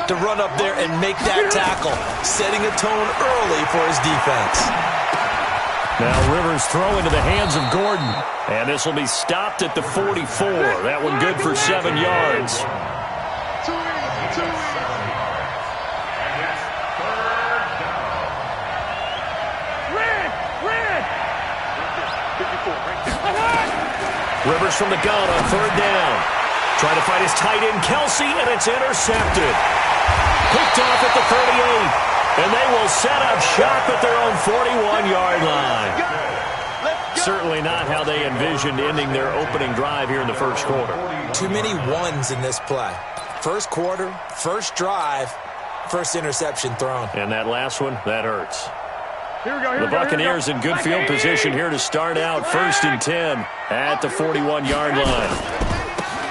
to run up there and make that tackle, setting a tone early for his defense. Now Rivers throw into the hands of Gordon. And this will be stopped at the 44. That one good for 7 yards. Rivers from the gun on 3rd down. Trying to find his tight end, Kelsey, and it's intercepted. Picked off at the 38. And they will set up shop at their own 41-yard line. Certainly not how they envisioned ending their opening drive here in the first quarter. Too many ones in this play. First quarter, first drive, first interception thrown. And that last one, that hurts. The Buccaneers in good field position here to start out 1st and 10 at the 41-yard line.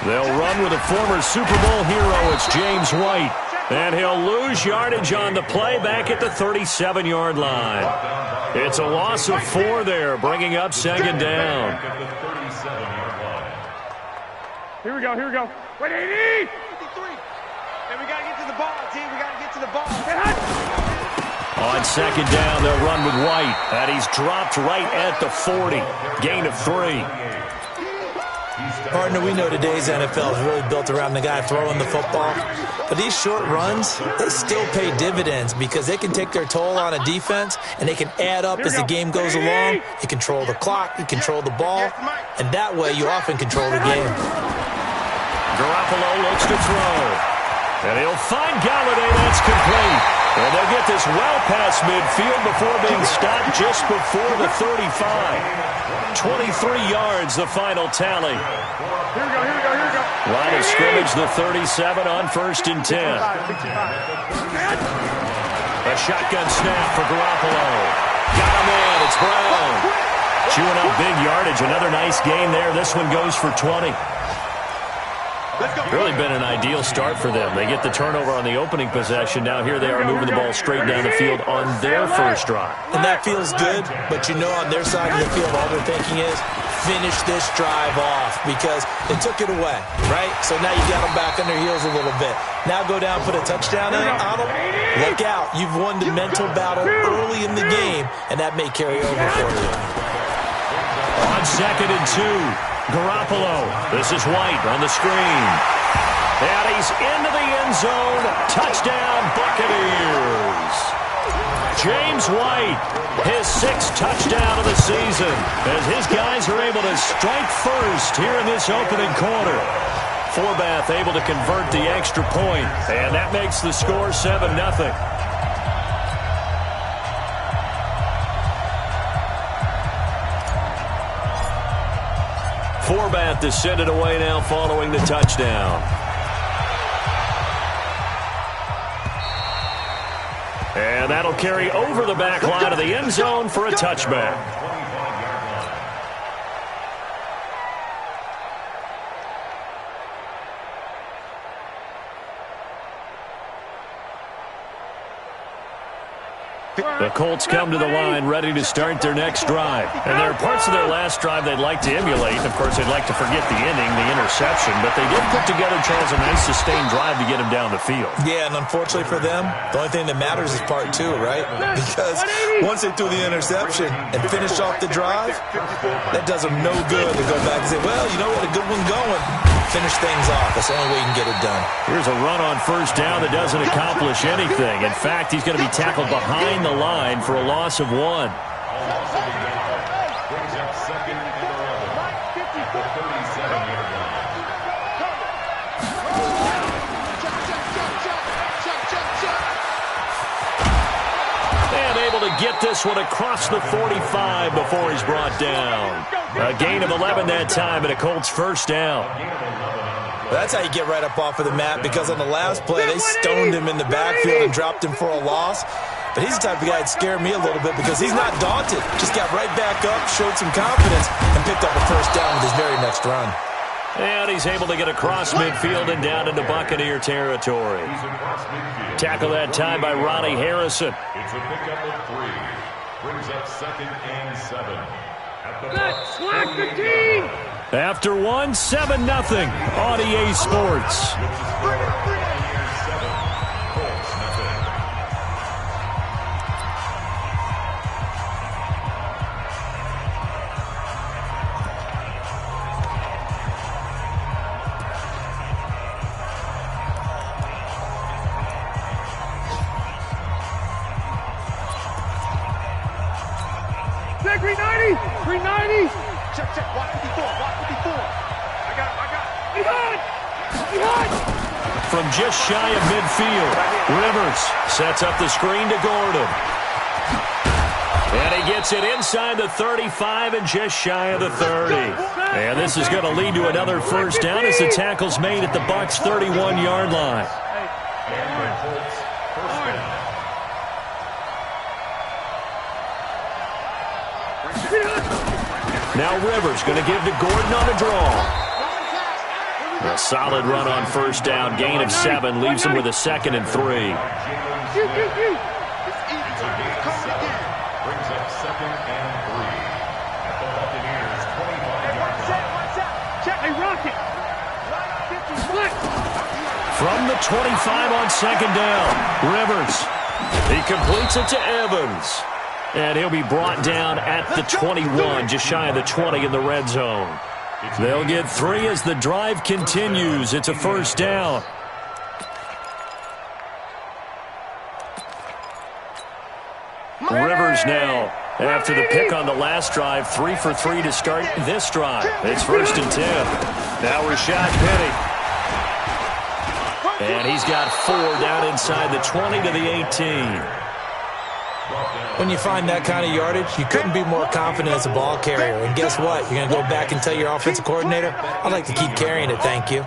They'll run with a former Super Bowl hero. It's James White. And he'll lose yardage on the play back at the 37-yard line. It's a loss of 4 there, bringing up 2nd down. Here we go. Wait, 80! 53. And we got to get to the ball, team. We got to get to the ball. On 2nd down, they'll run with White. And he's dropped right at the 40. Gain of 3. Partner, we know today's NFL is really built around the guy throwing the football. But these short runs, they still pay dividends because they can take their toll on a defense and they can add up as the game goes along. You control the clock, you control the ball, and that way you often control the game. Garoppolo looks to throw. And he'll find Galladay. That's complete. And they'll get this well past midfield before being stopped just before the 35. 23 yards, the final tally. Here we go. Line of scrimmage, the 37 on 1st and 10. A shotgun snap for Garoppolo. Got him in. It's Brown. Chewing up big yardage. Another nice gain there. This one goes for 20. Really been an ideal start for them. They get the turnover on the opening possession. Now here they are moving the ball straight down the field on their first drive. And that feels good, but you know on their side of the field all they're thinking is finish this drive off because they took it away, right? So now you got them back on their heels a little bit. Now go down, put a touchdown on them. Look out. You've won the mental battle early in the game, and that may carry over for you. On 2nd and 2. Garoppolo. This is White on the screen. And he's into the end zone. Touchdown, Buccaneers. James White, his 6th touchdown of the season, as his guys are able to strike first here in this opening quarter. Forbath able to convert the extra point, and that makes the score 7-0. Forbath descended away now following the touchdown. And that'll carry over the back line of the end zone for a touchback. The Colts come to the line ready to start their next drive. And there are parts of their last drive they'd like to emulate. Of course, they'd like to forget the ending, the interception. But they did put together, Charles, a nice sustained drive to get them down the field. Yeah, and unfortunately for them, the only thing that matters is part 2, right? Because once they threw the interception and finished off the drive, that does them no good to go back and say, well, you know, we had a good one going. Finish things off. That's the only way you can get it done. Here's a run on 1st down that doesn't accomplish anything. In fact, he's going to be tackled behind the line for a loss of 1. And able to get this one across the 45 before he's brought down. A gain of 11 that time, and a Colts 1st down. That's how you get right up off of the mat, because on the last play, they stoned him in the backfield and dropped him for a loss. But he's the type of guy that scared me a little bit because he's not daunted. Just got right back up, showed some confidence, and picked up a 1st down with his very next run. And he's able to get across midfield and down into Buccaneer territory. Tackle that time by Ronnie Harrison. It's a pickup of 3. Brings up 2nd and 7. Let's slack the team! After 1, 7-0 on EA Sports. 390. 390. Check. Watch 54. Watch 54. I got him. He hot. From just shy of midfield, Rivers sets up the screen to Gordon. And he gets it inside the 35 and just shy of the 30. And this is going to lead to another first down as the tackle's made at the Bucs' 31-yard line. Now Rivers going to give to Gordon on the draw. A solid run on first down. Gain of 7 leaves him with a 2nd and 3. Brings up 2nd and 3. At the Buccaneers, 25-yard line. From the 25 on 2nd down, Rivers. He completes it to Evans. And he'll be brought down at the 21, just shy of the 20 in the red zone. They'll get 3 as the drive continues. It's a first down. Rivers now, after the pick on the last drive, 3 for 3 to start this drive. It's 1st and 10. Now Rashad Penny. And he's got 4 down inside the 20 to the 18. When you find that kind of yardage, you couldn't be more confident as a ball carrier. And guess what? You're going to go back and tell your offensive coordinator, I'd like to keep carrying it, thank you.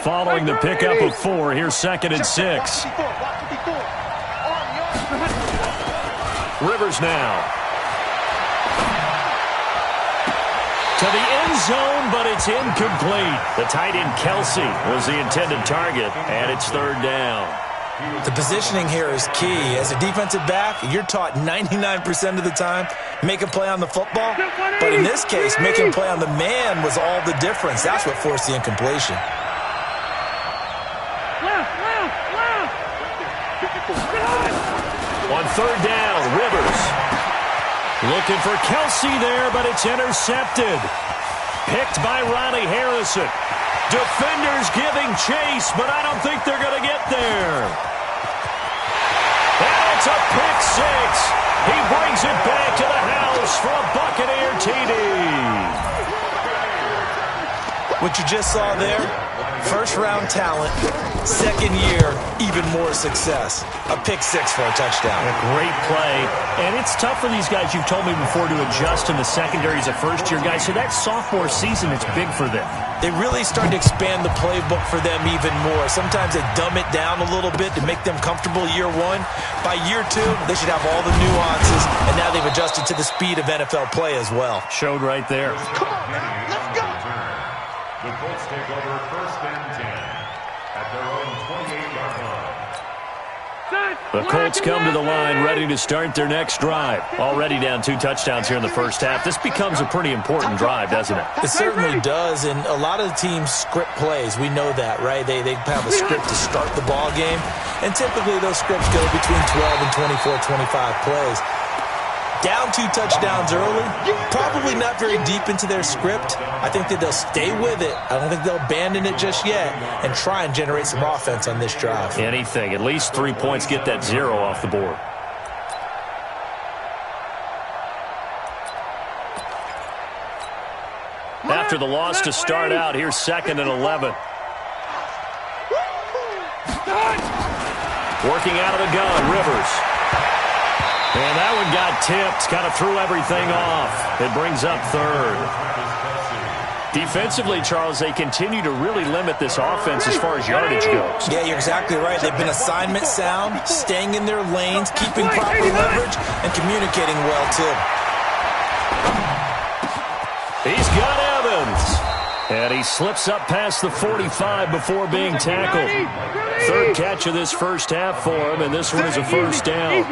Following the pickup of 4, here's 2nd and 6. Rivers now. To the end zone, but it's incomplete. The tight end, Kelsey, was the intended target, and it's 3rd down. The positioning here is key. As a defensive back, you're taught 99% of the time, make a play on the football. But in this case, making a play on the man was all the difference. That's what forced the incompletion. On 3rd down, Rivers. Looking for Kelsey there, but it's intercepted. Picked by Riley Harrison. Defenders giving chase, but I don't think they're going to get there. And it's a pick 6. He brings it back to the house for a Buccaneer TD. What you just saw there, first-round talent, 2nd year, even more success. A pick 6 for a touchdown. A great play. And it's tough for these guys, you've told me before, to adjust in the secondary as a first-year guy. So that sophomore season, it's big for them. They really start to expand the playbook for them even more. Sometimes they dumb it down a little bit to make them comfortable year 1. By year 2, they should have all the nuances, and now they've adjusted to the speed of NFL play as well. Showed right there. Come on, man. Let's go. The Colts take over 1st and 10 at their own 28-yard line. The Colts come to the line ready to start their next drive. Already down 2 touchdowns here in the first half. This becomes a pretty important drive, doesn't it? It certainly does, and a lot of the teams script plays. We know that, right? They have a script to start the ball game, and typically those scripts go between 12 and 24, 25 plays. Down 2 touchdowns early, probably not very deep into their script. I think that they'll stay with it. I don't think they'll abandon it just yet and try and generate some offense on this drive. Anything. At least 3 points, get that 0 off the board. After the loss to start out, here's 2nd and 11. Working out of the gun, Rivers. And that one got tipped, kind of threw everything off. It brings up 3rd. Defensively, Charles, they continue to really limit this offense as far as yardage goes. Yeah, you're exactly right. They've been assignment sound, staying in their lanes, keeping proper leverage, and communicating well, too. He's got Evans. And he slips up past the 45 before being tackled. 3rd catch of this first half for him, and this one is a first down.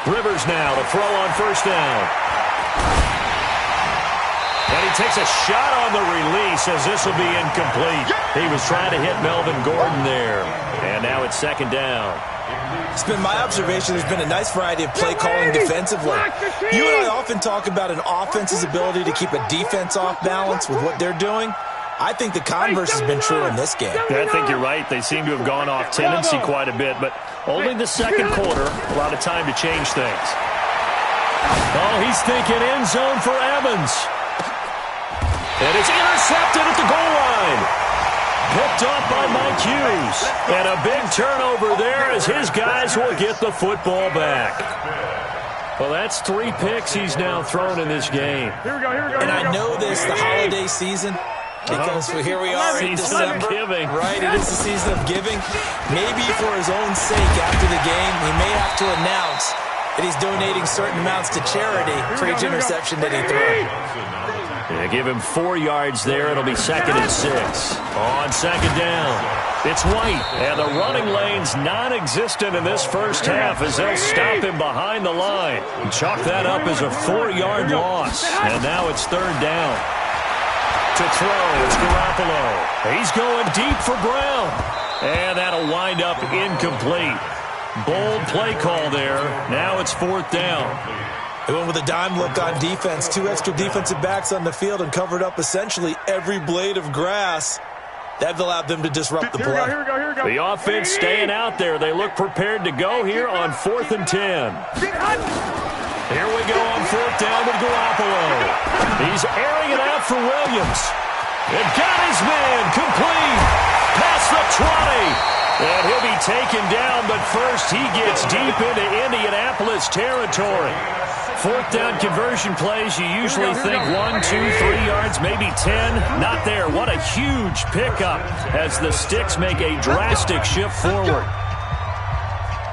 Rivers now to throw on first down. And he takes a shot on the release as this will be incomplete. He was trying to hit Melvin Gordon there. And now it's 2nd down. It's been my observation there's been a nice variety of play calling defensively. You and I often talk about an offense's ability to keep a defense off balance with what they're doing. I think the converse has been true in this game. Yeah, I think you're right. They seem to have gone off tendency quite a bit, but only the second quarter, a lot of time to change things. Oh, he's thinking end zone for Evans. And it's intercepted at the goal line. Picked off by Mike Hughes. And a big turnover there as his guys will get the football back. Well, that's 3 picks he's now thrown in this game. Here we go. And I know this, the holiday season, because here we are in December, right? It is the season of giving. Maybe for his own sake after the game, he may have to announce that he's donating certain amounts to charity for each interception that he threw. Yeah, give him 4 yards there. It'll be 2nd and 6. On 2nd down, it's White. And the running lane's non-existent in this first half as they'll stop him behind the line. And chalk that up as a 4-yard loss. And now it's 3rd down. To throw, it's Garoppolo. He's going deep for Brown. And that'll wind up incomplete. Bold play call there. Now it's 4th down. They went with a dime look on defense. 2 extra defensive backs on the field and covered up essentially every blade of grass. That allowed them to disrupt the play. Here we go. The offense staying out there. They look prepared to go here on 4th and 10. Here we go on 4th down with Garoppolo. He's airing it out for Williams. And got his man complete. Past the 20. And he'll be taken down, but first he gets deep into Indianapolis territory. 4th down conversion plays, you usually think 1, 2, 3 yards, maybe 10. Not there. What a huge pickup as the Sticks make a drastic shift forward.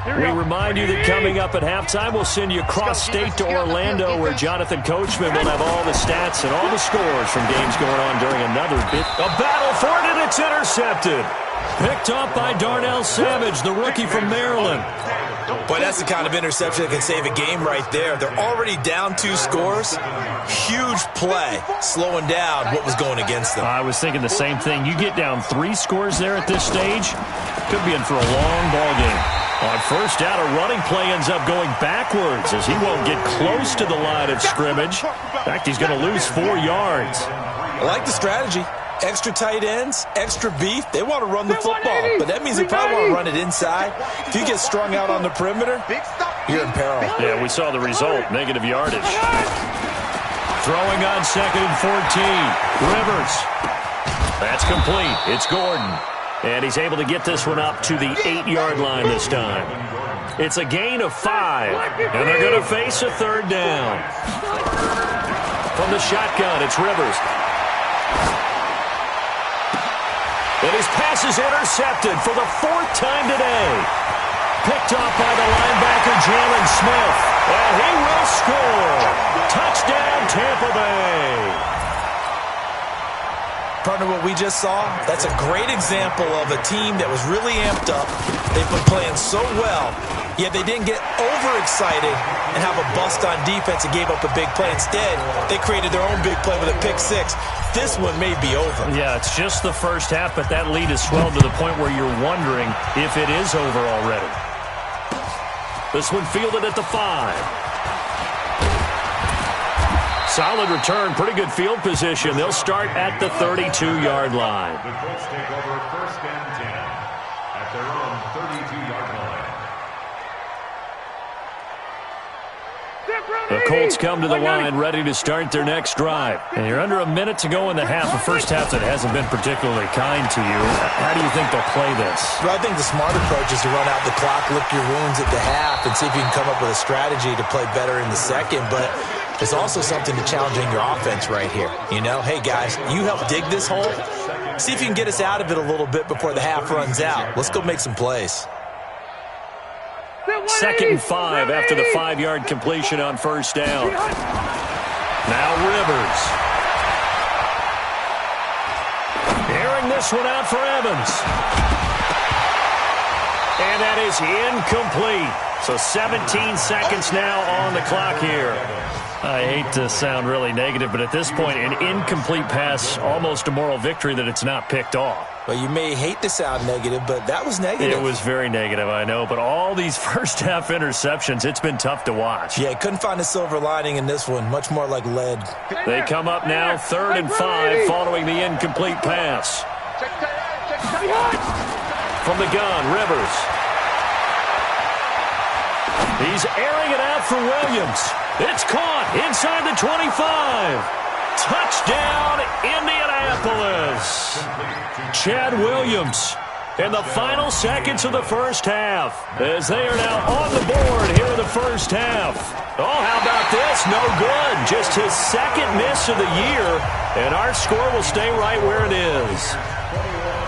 We remind you that coming up at halftime, we'll send you cross-state to Orlando, where Jonathan Coachman will have all the stats and all the scores from games going on during another bit. A battle for it, and it's intercepted. Picked up by Darnell Savage, the rookie from Maryland. Boy, that's the kind of interception that can save a game right there. They're already down 2 scores. Huge play, slowing down what was going against them. I was thinking the same thing. You get down 3 scores there at this stage, could be in for a long ball game. On 1st down, a running play ends up going backwards as he won't get close to the line of scrimmage. In fact, he's going to lose 4 yards. I like the strategy. Extra tight ends, extra beef. They want to run the football, but that means they probably want to run it inside. If you get strung out on the perimeter, you're in peril. Yeah, we saw the result, negative yardage. Throwing on 2nd and 14. Rivers. That's complete. It's Gordon. And he's able to get this one up to the 8-yard line this time. It's a gain of 5, and they're going to face a 3rd down. From the shotgun, it's Rivers. And his pass is intercepted for the 4th time today. Picked off by the linebacker, Jalen Smith. And he will score. Touchdown, Tampa Bay. Partner, what we just saw, that's a great example of a team that was really amped up. They've been playing so well, yet they didn't get overexcited and have a bust on defense and gave up a big play. Instead, they created their own big play with a pick 6. This one may be over. Yeah, it's just the first half, but that lead has swelled to the point where you're wondering if it is over already. This one fielded at the 5. Solid return, pretty good field position. They'll start at the 32-yard line. The Colts take over 1st and 10 at their own 32-yard line. The Colts come to the line ready to start their next drive. And you're under a minute to go in the half. A first half that hasn't been particularly kind to you. How do you think they'll play this? Well, I think the smart approach is to run out the clock, lick your wounds at the half, and see if you can come up with a strategy to play better in the second. But there's also something to challenging your offense right here. You know, hey, guys, you help dig this hole. See if you can get us out of it a little bit before the half runs out. Let's go make some plays. 2nd and 5 after the 5-yard completion on 1st down. Now Rivers. Airing this one out for Evans. And that is incomplete. So 17 seconds now on the clock here. I hate to sound really negative, but at this point, an incomplete pass, almost a moral victory that it's not picked off. Well, you may hate to sound negative, but that was negative. It was very negative, I know. But all these first-half interceptions, it's been tough to watch. Yeah, couldn't find a silver lining in this one. Much more like lead. They come up now 3rd and 5 following the incomplete pass. From the gun, Rivers. He's airing it out for Williams. It's caught inside the 25. Touchdown, Indianapolis. Chad Williams in the final seconds of the first half as they are now on the board here in the first half. Oh, how about this? No good. Just his second miss of the year, and our score will stay right where it is.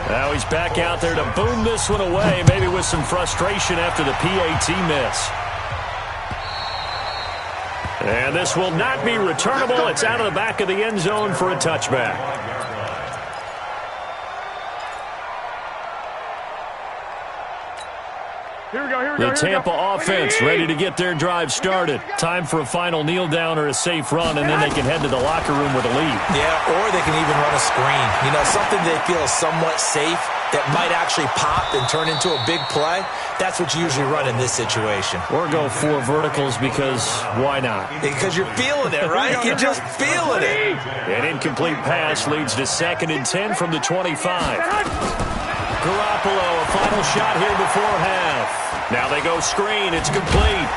Now he's back out there to boom this one away, maybe with some frustration after the PAT miss. And this will not be returnable. It's out of the back of the end zone for a touchback. The Tampa offense ready to get their drive started. Time for a final kneel down or a safe run, and then they can head to the locker room with a lead. Yeah, or they can even run a screen. You know, something they feel is somewhat safe that might actually pop and turn into a big play. That's what you usually run in this situation. Or go 4 verticals because why not? Because you're feeling it, right? You're just feeling it. An incomplete pass leads to 2nd and 10 from the 25. Garoppolo, a final shot here before half. Now they go screen. It's complete.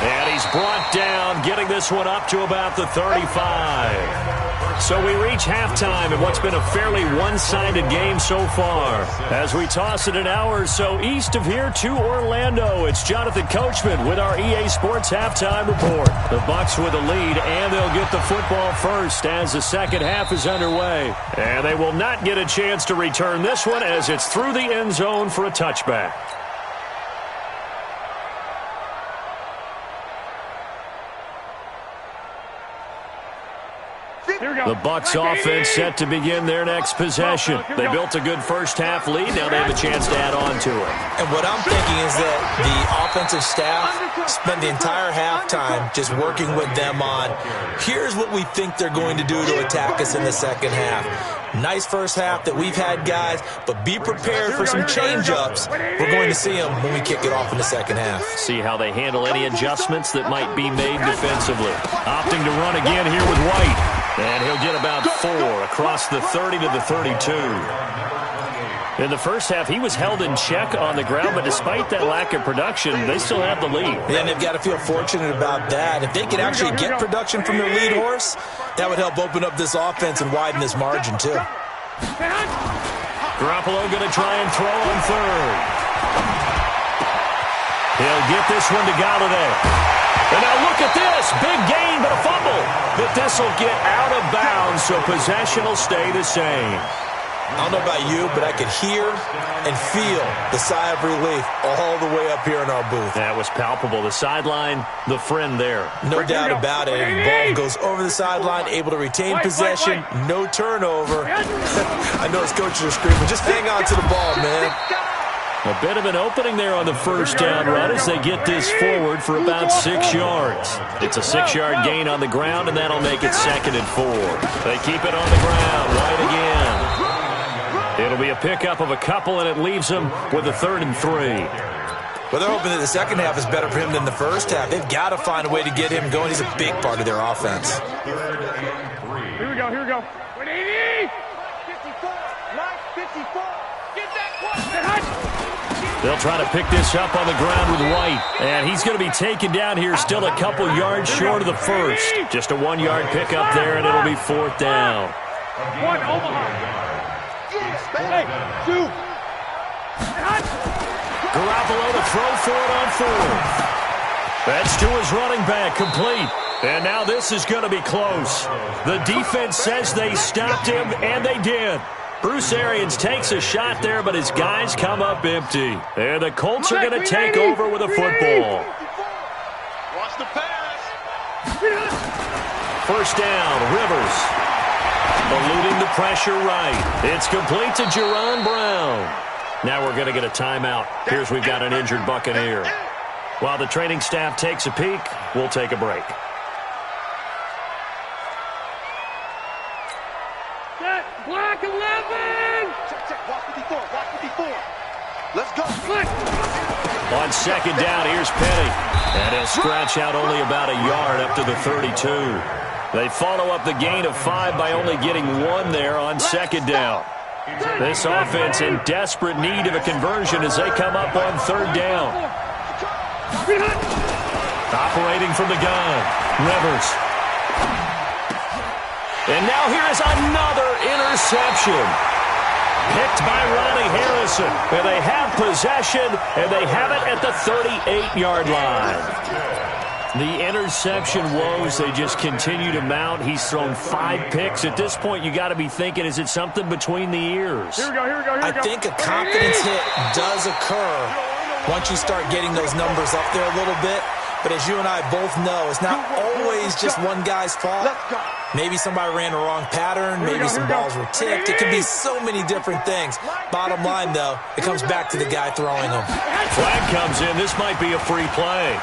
And he's brought down, getting this one up to about the 35. So we reach halftime in what's been a fairly one-sided game so far. As we toss it an hour or so east of here to Orlando, it's Jonathan Coachman with our EA Sports Halftime Report. The Bucs with a lead, and they'll get the football first as the second half is underway. And they will not get a chance to return this one as it's through the end zone for a touchback. The Bucs offense set to begin their next possession. They built a good first-half lead. Now they have a chance to add on to it. And what I'm thinking is that the offensive staff spent the entire halftime just working with them on, here's what we think they're going to do to attack us in the second half. Nice first half that we've had, guys, but be prepared for some change-ups. We're going to see them when we kick it off in the second half. See how they handle any adjustments that might be made defensively. Opting to run again here with White. And he'll get about 4 across the 30 to the 32. In the first half, he was held in check on the ground, but despite that lack of production, they still have the lead. And they've got to feel fortunate about that. If they can actually get production from their lead horse, that would help open up this offense and widen this margin, too. Garoppolo going to try and throw on 3rd. He'll get this one to Galladay. And now look at this. Big gain, but a fumble. But this will get out of bounds, so possession will stay the same. I don't know about you, but I could hear and feel the sigh of relief all the way up here in our booth. That was palpable. The sideline, the friend there. No doubt about it. And the ball goes over the sideline, able to retain possession, no turnover. I know his coaches are screaming, just hang on to the ball, man. A bit of an opening there on the first down run as they get this forward for about 6 yards. It's a 6-yard gain on the ground, and that'll make it 2nd and 4. They keep it on the ground. White again. It'll be a pickup of a couple, and it leaves them with a 3rd and 3. Well, they're hoping that the second half is better for him than the first half. They've got to find a way to get him going. He's a big part of their offense. Here we go, here we go. 180! 54, Mike, 54. Get that one. They'll try to pick this up on the ground with White. And he's going to be taken down here, still a couple yards short of the first. Just a 1-yard pickup there, and it'll be 4th down. 1, Omaha. Hey, 2. Garoppolo to throw for it on 4th. That's to his running back, complete. And now this is going to be close. The defense says they stopped him, and they did. Bruce Arians takes a shot there, but his guys come up empty. And the Colts are going to take over with a football. Watch the pass. First down, Rivers. Eluding the pressure right. It's complete to Jerron Brown. Now we're going to get a timeout. Here's we've got an injured Buccaneer. While the training staff takes a peek, we'll take a break. Set. Black 11! Check. Watch 54. Watch 54. Let's go. On second down, here's Petty. And he'll scratch out only about a yard up to the 32. They follow up the gain of 5 by only getting 1 there on second down. This offense in desperate need of a conversion as they come up on third down. Operating from the gun, Rivers. And now here is another interception. Picked by Ronnie Harrison. And they have possession, and they have it at the 38-yard line. The interception woes, they just continue to mount. He's thrown 5 picks. At this point, you got to be thinking, is it something between the ears? Here we go. I think a confidence hit does occur once you start getting those numbers up there a little bit. But as you and I both know, it's not always just one guy's fault. Maybe somebody ran a wrong pattern. Maybe some balls were tipped. It could be so many different things. Bottom line, though, it comes back to the guy throwing them. Flag comes in. This might be a free play.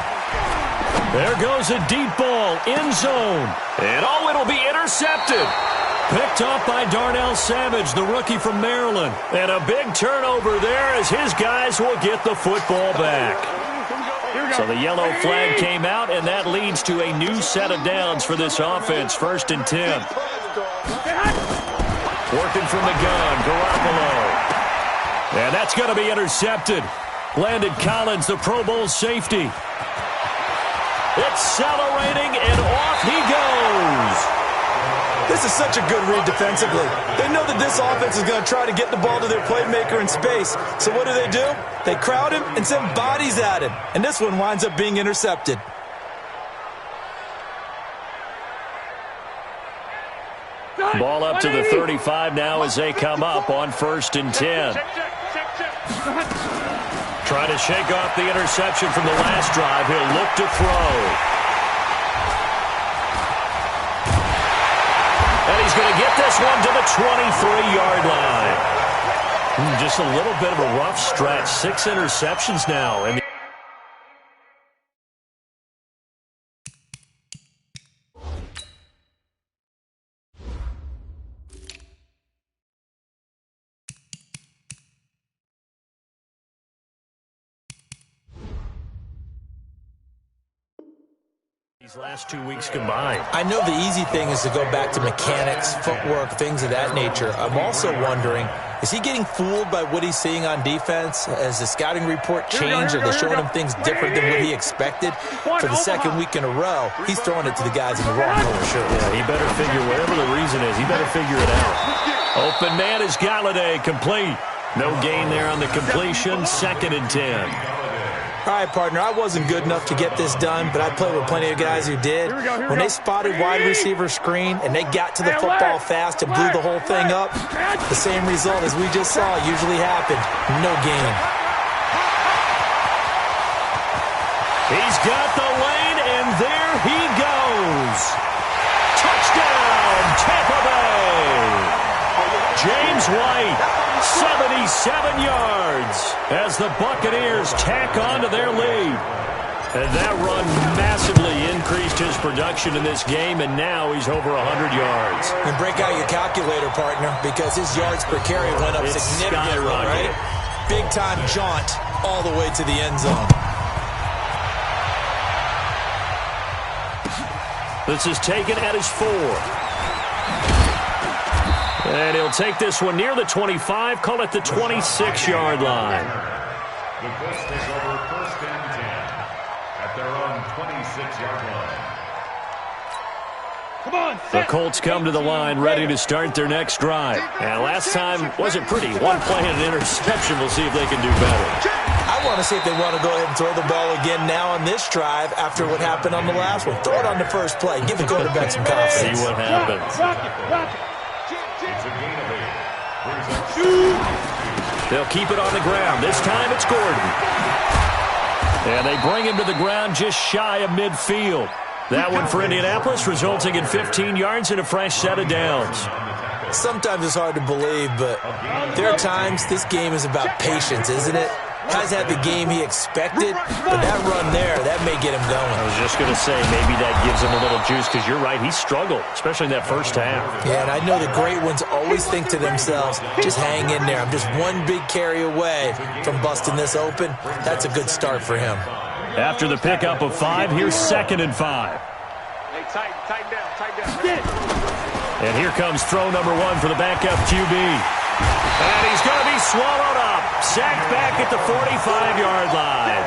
There goes a deep ball, end zone. And it'll be intercepted. Picked off by Darnell Savage, the rookie from Maryland. And a big turnover there as his guys will get the football back. So the yellow flag came out, and that leads to a new set of downs for this offense, 1st and 10. Working from the gun, Garoppolo. And that's going to be intercepted. Landon Collins, the Pro Bowl safety. Accelerating, and off he goes. This is such a good read defensively. They know that this offense is going to try to get the ball to their playmaker in space. So what do? They crowd him and send bodies at him. And this one winds up being intercepted. Ball up to the 35 now as they come up on 1st and 10. Trying to shake off the interception from the last drive. He'll look to throw. And he's going to get this one to the 23-yard line. Just a little bit of a rough stretch. 6 interceptions now. And these last 2 weeks combined. I know the easy thing is to go back to mechanics, footwork, things of that nature. I'm also wondering, is he getting fooled by what he's seeing on defense? Has the scouting report changed? Are they showing him things different than what he expected? For the second week in a row, he's throwing it to the guys in the wrong hole for sure. Yeah, he better figure, whatever the reason is, he better figure it out. Open man is Galladay, complete. No gain there on the completion, 2nd and 10. All right, partner, I wasn't good enough to get this done, but I played with plenty of guys who did. When they spotted wide receiver screen and they got to the football fast and blew the whole thing up, the same result as we just saw usually happened. No gain. He's got the lane, and there he goes. Touchdown, Tampa Bay. James White, 77 yards as the Buccaneers tack on to their lead. And that run massively increased his production in this game, and now he's over 100 yards. And break out your calculator, partner, because his yards per carry went up significantly, right? Big-time jaunt all the way to the end zone. This is taken at his 4. And he'll take this one near the 25, call it the 26-yard line. The Colts take over 1st and 10 at their own 26-yard line. Come on, the Colts come to the line ready to start their next drive. And last time wasn't pretty. 1 play and an interception. We'll see if they can do better. I want to see if they want to go ahead and throw the ball again now on this drive after what happened on the last one. Throw it on the first play. Give the quarterback some confidence. See what happens. It's a gain of 8. They'll keep it on the ground. This time it's Gordon. And they bring him to the ground just shy of midfield. That one for Indianapolis, resulting in 15 yards and a fresh set of downs. Sometimes it's hard to believe, but there are times this game is about patience, isn't it? Has had the game he expected, but that run there, that may get him going. I was just going to say, maybe that gives him a little juice, because you're right, he struggled, especially in that first half. Yeah, and I know the great ones always think to themselves, just hang in there. I'm just one big carry away from busting this open. That's a good start for him. After the pickup of 5, here's 2nd and 5. Hey, tighten down. And here comes throw number 1 for the backup QB. And he's going to be swallowed up. Sacked back at the 45-yard line.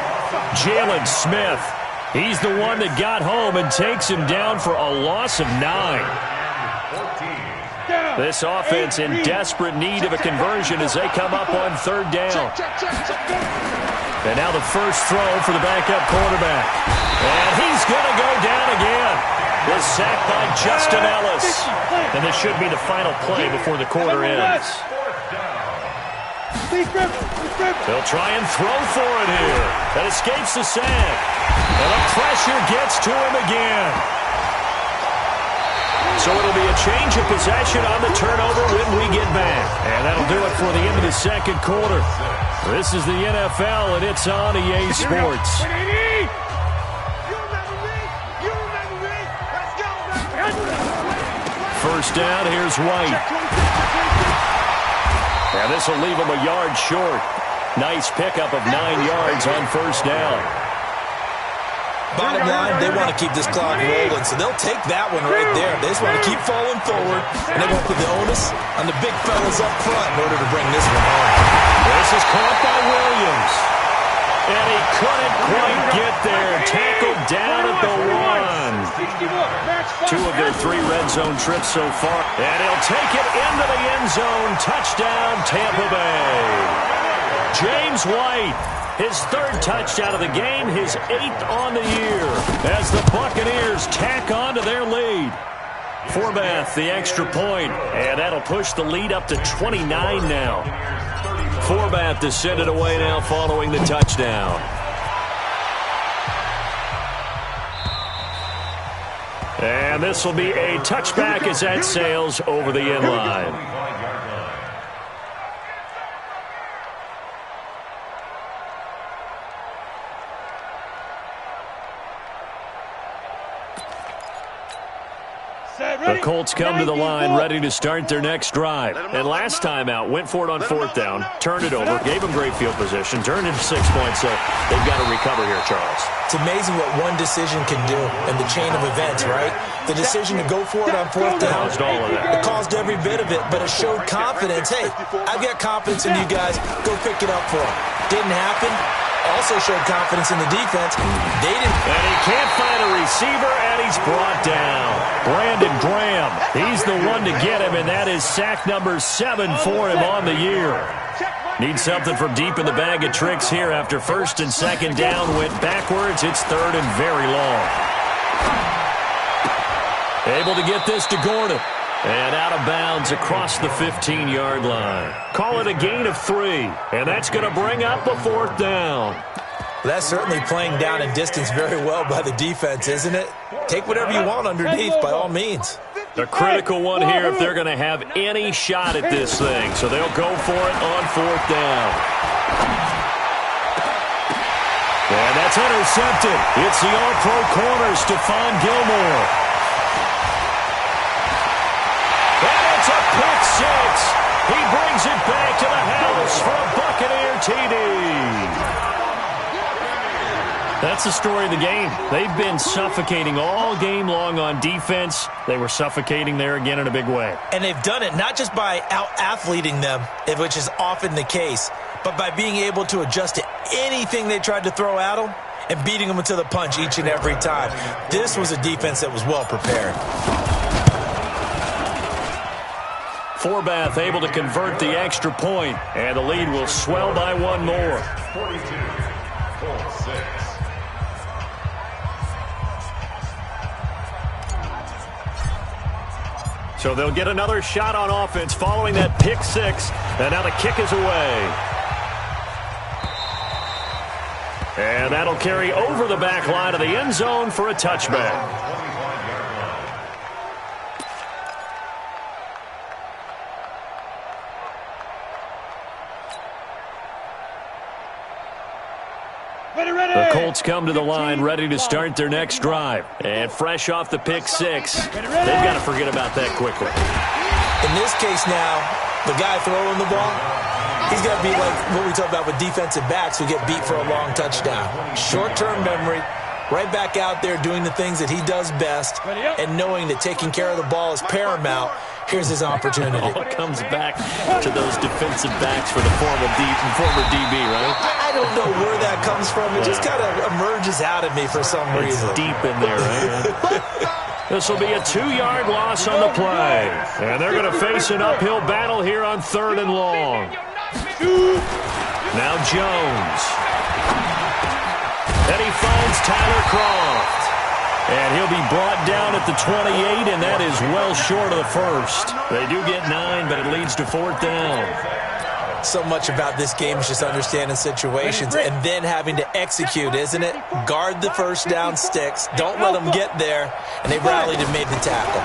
Jalen Smith. He's the one that got home and takes him down for a loss of 9. This offense in desperate need of a conversion as they come up on 3rd down. And now the first throw for the backup quarterback. And he's going to go down again. Was sacked by Justin Ellis. And this should be the final play before the quarter ends. They'll try and throw for it here. That escapes the sack. And the pressure gets to him again. So it'll be a change of possession on the turnover when we get back. And that'll do it for the end of the second quarter. This is the NFL, and it's on EA Sports. First down, here's White. And this will leave him a yard short. Nice pickup of 9 yards on first down. Bottom line, they want to keep this clock rolling, so they'll take that one right there. They just want to keep falling forward, and they won't put the onus on the big fellas up front in order to bring this one home. This is caught by Williams. And he couldn't quite get there. Tackled down at the 1. 2 of their 3 red zone trips so far. And he'll take it into the end zone. Touchdown, Tampa Bay. James White, his 3rd touchdown of the game, his 8th on the year, as the Buccaneers tack on to their lead. Forbath, the extra point, and that'll push the lead up to 29 now. Forbath to send it away now following the touchdown. And this will be a touchback as that sails over the end line. The Colts come to the line ready to start their next drive. And last time out, went for it on 4th down, turned it over, gave them great field position, turned into 6 points, so they've got to recover here, Charles. It's amazing what one decision can do in the chain of events, right? The decision to go for it on 4th down, Caused all of that. it caused every bit of it, but it showed confidence. Hey, I've got confidence in you guys. Go pick it up for them. Didn't happen. Also showed confidence in the defense. They didn't. And he can't find a receiver, and he's brought down. Brandon Graham, he's the one to get him, and that is sack number 7 for him on the year. Needs something from deep in the bag of tricks here after 1st and 2nd down went backwards. It's 3rd and very long. Able to get this to Gordon. And out of bounds across the 15-yard line. Call it a gain of 3. And that's going to bring up a 4th down. That's certainly playing down in distance very well by the defense, isn't it? Take whatever you want underneath by all means. A critical one here if they're going to have any shot at this thing. So they'll go for it on 4th down. And that's intercepted. It's the all-pro corner, Stephon Gilmore. And it's a pick 6. He brings it back to the house for a Buccaneer TD. That's the story of the game. They've been suffocating all game long on defense. They were suffocating there again in a big way. And they've done it not just by out-athleting them, which is often the case, but by being able to adjust to anything they tried to throw at them and beating them to the punch each and every time. This was a defense that was well prepared. Forbath able to convert the extra point, and the lead will swell by 1 more. 42-6. So they'll get another shot on offense following that pick 6, and now the kick is away. And that'll carry over the back line of the end zone for a touchback. The Colts come to the line ready to start their next drive. And fresh off the pick six, they've got to forget about that quickly. In this case now, the guy throwing the ball, he's got to be like what we talk about with defensive backs who get beat for a long touchdown. Short-term memory, right back out there doing the things that he does best, and knowing that taking care of the ball is paramount. Here's his opportunity. It all comes back to those defensive backs for the former DB, right? I don't know where that comes from. It just kind of emerges out of me for some reason. It's deep in there, right? This will be a 2-yard loss on the play. And they're going to face an uphill battle here on 3rd and long. Now Jones. And he finds Tyler Croft. And he'll be brought down at the 28, and that is well short of the first. They do get 9, but it leads to 4th down. So much about this game is just understanding situations and then having to execute, isn't it? Guard the first down sticks. Don't let them get there. And they rallied and made the tackle.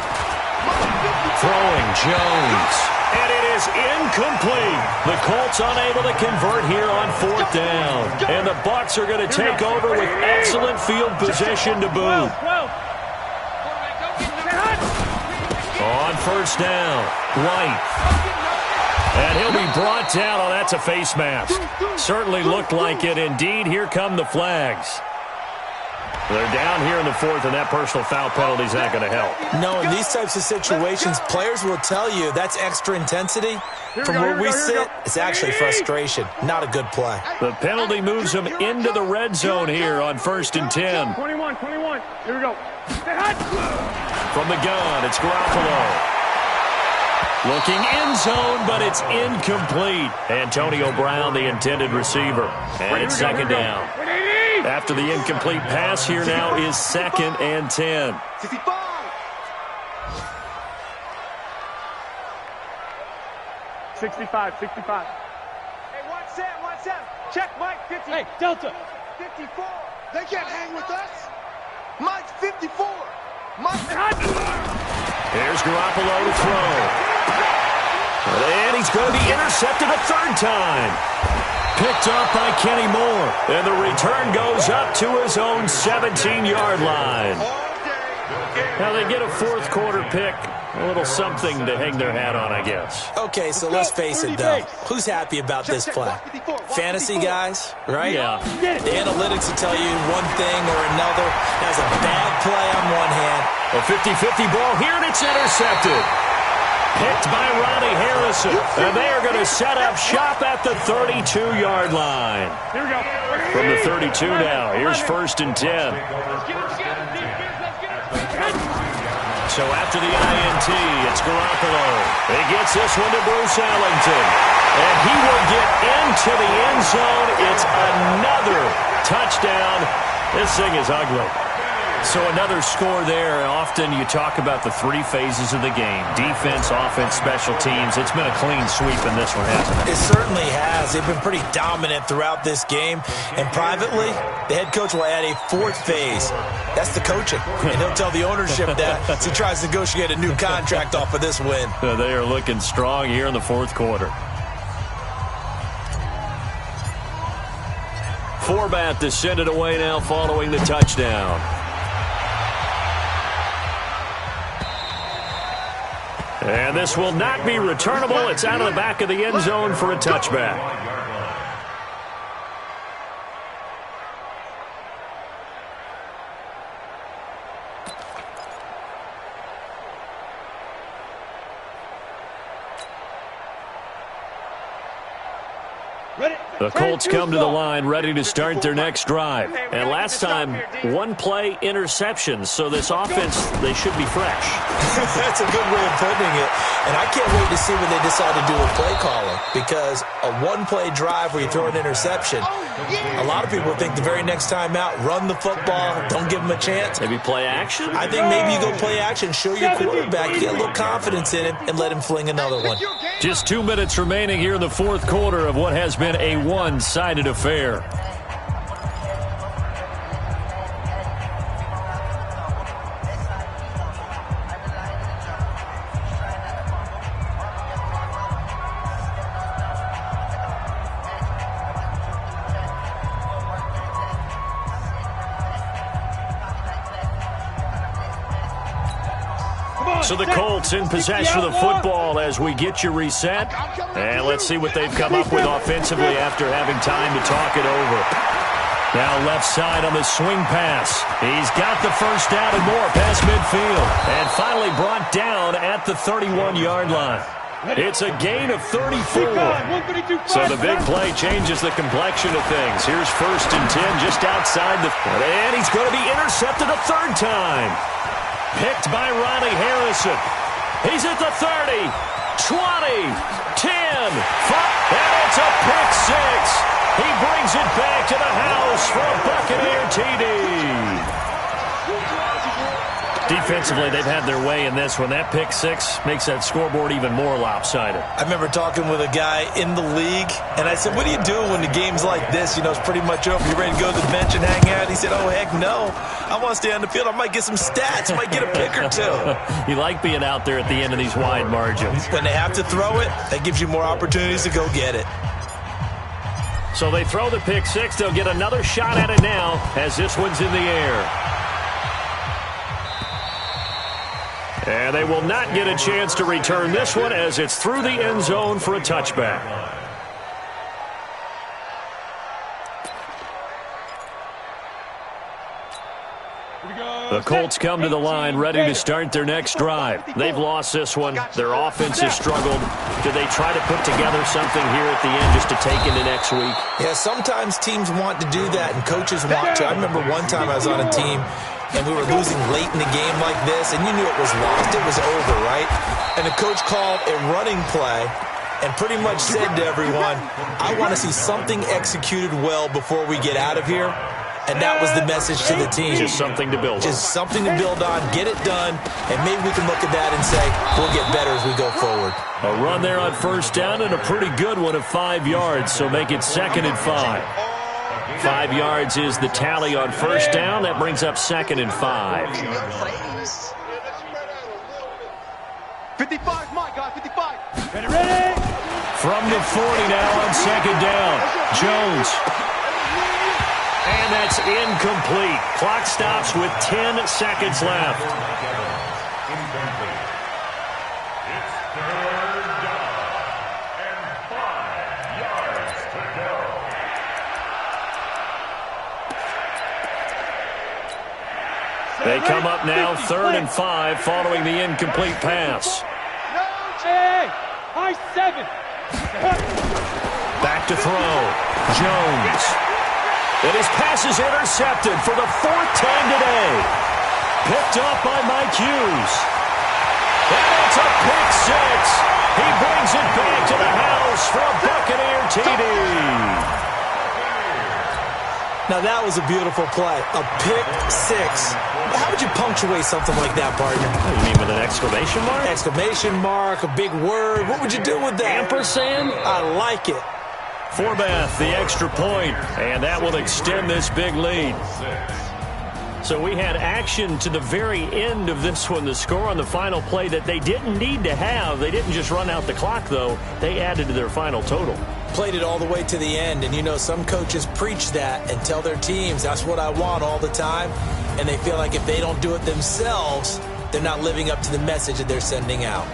Throwing Jones. And it is incomplete. The Colts unable to convert here on 4th down. And the Bucs are going to take over with excellent field position to boot. On 1st down, White. And he'll be brought down. Oh, that's a face mask. Certainly looked like it. Indeed, here come the flags. They're down here in the 4th, and that personal foul penalty is not going to help. No, in these types of situations, players will tell you that's extra intensity. From where we sit, it's actually frustration. Not a good play. The penalty moves them into the red zone here on 1st and 10. 21. Here we go. From the gun, it's Garoppolo. Looking end zone, but it's incomplete. Antonio Brown, the intended receiver. And it's 2nd down. After the incomplete pass, here now is 2nd and 10. 65. Hey, 1-7. Check Mike, 50. Hey, Delta. 54. They can't hang with us. Mike's 54. Here's Garoppolo to throw. And he's going to be intercepted a 3rd time. Picked up by Kenny Moore. And the return goes up to his own 17-yard line. Now they get a 4th quarter pick. A little something to hang their hat on, I guess. Okay, so let's face it, though. Who's happy about this play? Fantasy guys, right? Yeah. The analytics will tell you one thing or another. That's a bad play on one hand. A 50-50 ball here, and it's intercepted. Picked by Ronnie Harrison. And they are going to set up shop at the 32-yard line. Here we go. From the 32 now, here's 1st and 10. So after the INT, it's Garoppolo. He gets this one to Bruce Ellington. And he will get into the end zone. It's another touchdown. This thing is ugly. So another score there. Often you talk about the 3 phases of the game. Defense, offense, special teams. It's been a clean sweep in this one, hasn't it? It certainly has. They've been pretty dominant throughout this game. And privately, the head coach will add a 4th phase. That's the coaching. And he'll tell the ownership that as he tries to negotiate a new contract off of this win. They are looking strong here in the 4th quarter. Forbat to send it away now following the touchdown. And this will not be returnable. It's out of the back of the end zone for a touchback. The Colts come to the line ready to start their next drive. And last time, 1-play interceptions. So this offense, they should be fresh. That's a good way of putting it. And I can't wait to see when they decide to do a play calling. Because a 1-play drive where you throw an interception, a lot of people think the very next time out, run the football, don't give them a chance. Maybe play action? I think maybe you go play action, show your quarterback, get a little confidence in him, and let him fling another one. Just 2 minutes remaining here in the 4th quarter of what has been a one-sided affair. So the Colts in possession of the football as we get you reset. And let's see what they've come up with offensively after having time to talk it over. Now left side on the swing pass. He's got the first down and more past midfield. And finally brought down at the 31-yard line. It's a gain of 34. So the big play changes the complexion of things. Here's 1st and 10 just outside the... And he's going to be intercepted a third time. Picked by Ronnie Harrison. He's at the 30, 20, 10, 5, and it's a pick six. He brings it back to the house for a Buccaneer TD. Defensively, they've had their way in this one. That pick six makes that scoreboard even more lopsided. I remember talking with a guy in the league, and I said, what do you do when the game's like this? You know, it's pretty much over. You ready to go to the bench and hang out? He said, oh, heck no. I want to stay on the field. I might get some stats. I might get a pick or two. You like being out there at the end of these wide margins. When they have to throw it, that gives you more opportunities to go get it. So they throw the pick six. They'll get another shot at it now as this one's in the air. And they will not get a chance to return this one as it's through the end zone for a touchback. The Colts come to the line ready to start their next drive. They've lost this one. Their offense has struggled. Do they try to put together something here at the end just to take into next week? Yeah, sometimes teams want to do that and coaches want to. I remember one time I was on a team and we were losing late in the game like this, and you knew it was lost. It was over, right? And the coach called a running play and pretty much said to everyone, I want to see something executed well before we get out of here. And that was the message to the team. Just something to build on. Just something to build on, get it done, and maybe we can look at that and say, we'll get better as we go forward. A run there on 1st down and a pretty good one of 5 yards, so make it 2nd and 5. 5 yards is the tally on 1st down. That brings up 2nd and 5. 55, my guy, 55. Ready? From the 40 now on 2nd down. Jones. And that's incomplete. Clock stops with 10 seconds left. Incomplete. It's 3rd down and 5 yards to go. They come up now 3rd and 5 following the incomplete pass. Hey, high 7. Back to throw. Jones. And his pass is intercepted for the 4th time today. Picked up by Mike Hughes. And it's a pick six. He brings it back to the house for a Buccaneer TD. Now, that was a beautiful play. A pick six. How would you punctuate something like that, partner? You mean with an exclamation mark? Exclamation mark, a big word. What would you do with that? Ampersand? I like it. Forbath, the extra point, and that will extend this big lead. So we had action to the very end of this one. The score on the final play that they didn't need to have. They didn't just run out the clock, though. They added to their final total. Played it all the way to the end, and you know some coaches preach that and tell their teams, that's what I want all the time, and they feel like if they don't do it themselves, they're not living up to the message that they're sending out.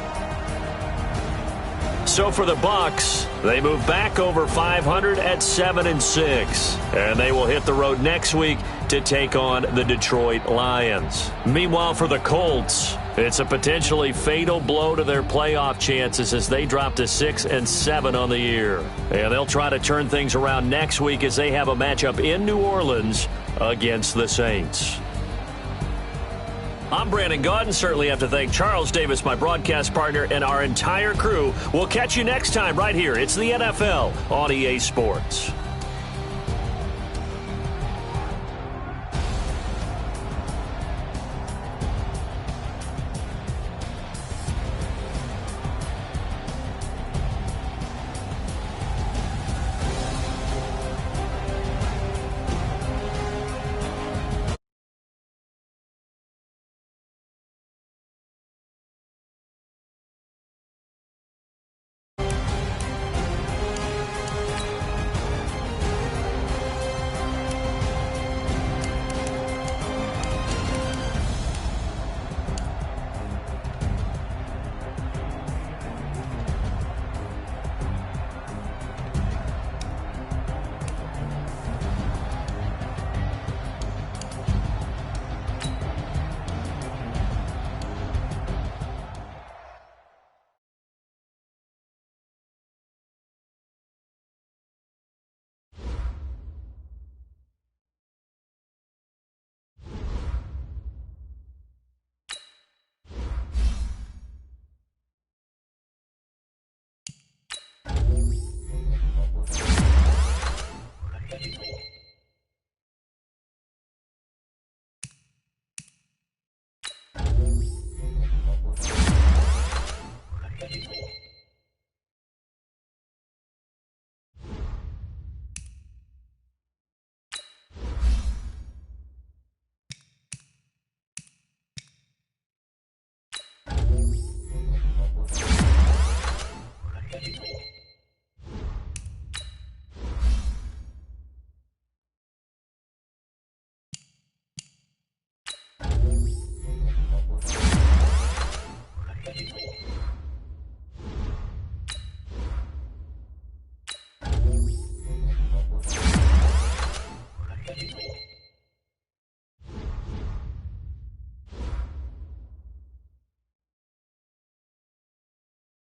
So for the Bucs, they move back over 500 at 7-6, and they will hit the road next week to take on the Detroit Lions. Meanwhile, for the Colts, it's a potentially fatal blow to their playoff chances as they drop to 6-7 on the year. And they'll try to turn things around next week as they have a matchup in New Orleans against the Saints. I'm Brandon Gaudin. Certainly have to thank Charles Davis, my broadcast partner, and our entire crew. We'll catch you next time right here. It's the NFL on EA Sports.